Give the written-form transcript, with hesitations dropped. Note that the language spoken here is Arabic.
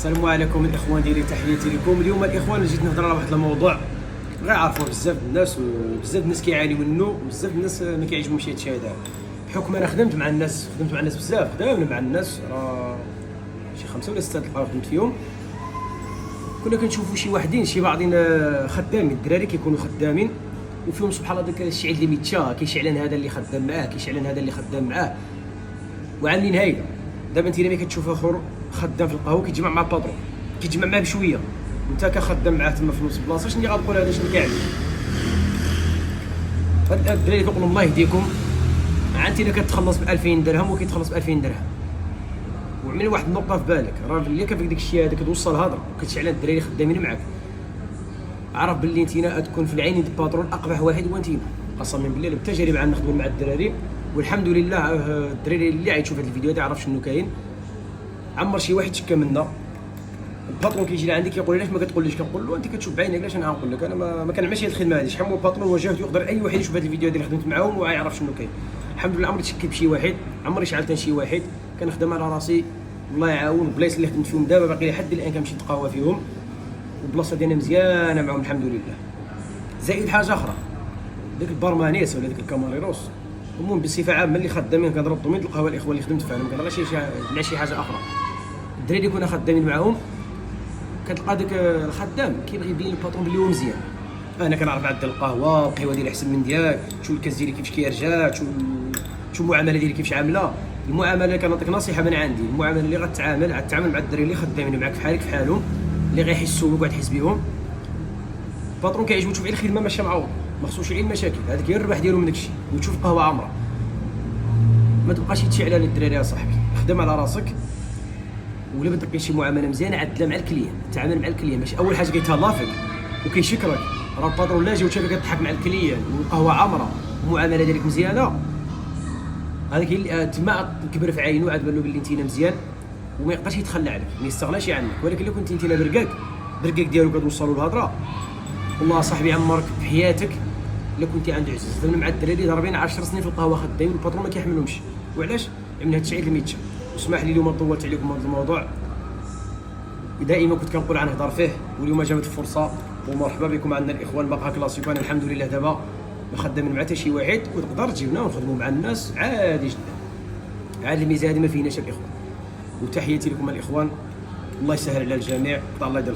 السلام عليكم الاخوان ديالي، تحياتي لكم. اليوم الاخوان جيت نهضر على واحد الموضوع غيعرفوه بزاف الناس، وبزاف الناس كيعانيو منه، وبزاف الناس ما كيعجبهمش هادشي هذا. بحكم انا خدمت مع الناس بزاف، خدامنا مع الناس شي 5 ولا 6 القرار خدمت فيهم. كنا كنشوفوا شي واحدين شي بعضين خدامين، الدراري كيكونوا خدامين وفيهم سبحان الله داك الشعيل اللي ميتشا كيشعلن هذا اللي خدام معاه، كيشعلن هذا اللي خدام معاه، وعاملين هايله. دابا انت ملي كتشوف اخر خدام في القهوه كيتجمع مع الباترون، كيتجمع معاه بشويه، انت كخدام معاه تما في نفس البلاصه، شنو اللي غتقول هذا شنو كيعمل؟ هاد الدراري كنقول لهم الله يهديكم. انت الا كتخلص ب 2000 درهم وكيتخلص ب 2000 درهم، وعمل واحد النقطه في بالك، راه اللي كيفيك داك الشيء هذا كتوصل الهضره وكتشعل الدراري خدامين معاك، عرف باللي انتينا تكون في العين ديال الباترون اقبح واحد هو انتينا. قسما بالله بالتجارب عندنا نخدموا مع الدراري، والحمد لله الدراري اللي غيشوف هذا الفيديو هذا يعرف شنو كاين. عمر شي واحد شكا منا، الباترون كيجي لعندي كيقول لي علاش ما كتقوليش؟ كنقول له انت كتشوف بعينك، علاش انا غنقول لك؟ انا ما كنعملش هذه الخدمه هذه. شحال من باترون واجهت، يقدر اي واحد يشوف هذا الفيديو هذا اللي خدمت معاهم ويعرف شنو كاين. الحمد لله عمري تشكيت بشي واحد، عمري شعلت شي واحد، كنخدم على راسي. الله يعاون البلايص اللي خدمت فيهم دابا باقي لحد الان كنمشي نتقهوى فيهم، والبلاصه ديالنا مزيانه معاهم الحمد لله. زائد حاجه اخرى، ديك البرمانيس ولا ديك الكاماريروس، المهم بصفه عامه اللي خدامين كنضرب من القهوه الاخوان اللي خدمت فيهم، ما كنهضرش على شي حاجه اخرى. الدراري اللي كنا خدامين معاهم كتلقى داك الخدام كيبغي يبين للباترون بلي هو مزيان. انا كنعرف عدل القهوه، القهوه ديالي احسن من ديالك، شوف الكاس ديالي كيفاش كيرجع، شوف المعامله ديالي كيفاش عامله. المعامله كنعطيك نصيحه من عندي، المعامله اللي غتعامل مع الدراري اللي خدامين معاك فحالك فحالهم، اللي غيحسوا بك وغتحس بهم. الباترون كيعجبو تشوف غير الخدمه ماشيه معوض، ما خصوش يعين مشاكل، هذاك هي الربح ديالو من داكشي، وتشوف القهوه عامره. ما تبقاش تشعل للدراري يا صاحبي، خدم على راسك، ولا بدك كاين شي معامله مزيانه عدلها مع الكليان، تعامل مع الكليان. ماشي اول حاجه كيتهلا فيك وكيشكرك، راه الباترون لا جا وشافك كتضحك مع الكليان والقهوه عامره والمعامله ديالك مزيانه، هذاك هي تما كبر في عينو، عاد بان له بلي انتينا مزيان وما يبقاش يتخلى عليك، ما يستغناش عنك. ولكن لو كنت انتينا برقاك ديالو كتوصلوا الهضره، والله صاحبي عمرك في حياتك الا كنتي عند عزيز. خدمنا مع الدراري ضاربين 10 سنين في القهوه خدامين، الباترون ما كيحملهمش. وعلاش؟ من هاد الشيء اللي ميتشا. واسمح لي اليوم طولت عليكم هذا الموضوع، دائما كنت كنقول نهضر فيه، واليوم جابت الفرصه، ومرحبا بكم عندنا الاخوان بقى كلاسيكو. انا الحمد لله دابا ما خدامين مع حتى شي واحد، وتقدر تجيبنا ونخدموا مع الناس عادي جدا. عاد الميزه هذه ما فيناش الاخوان، وتحياتي لكم الاخوان، الله يسهل على الجميع، قطع الله يدير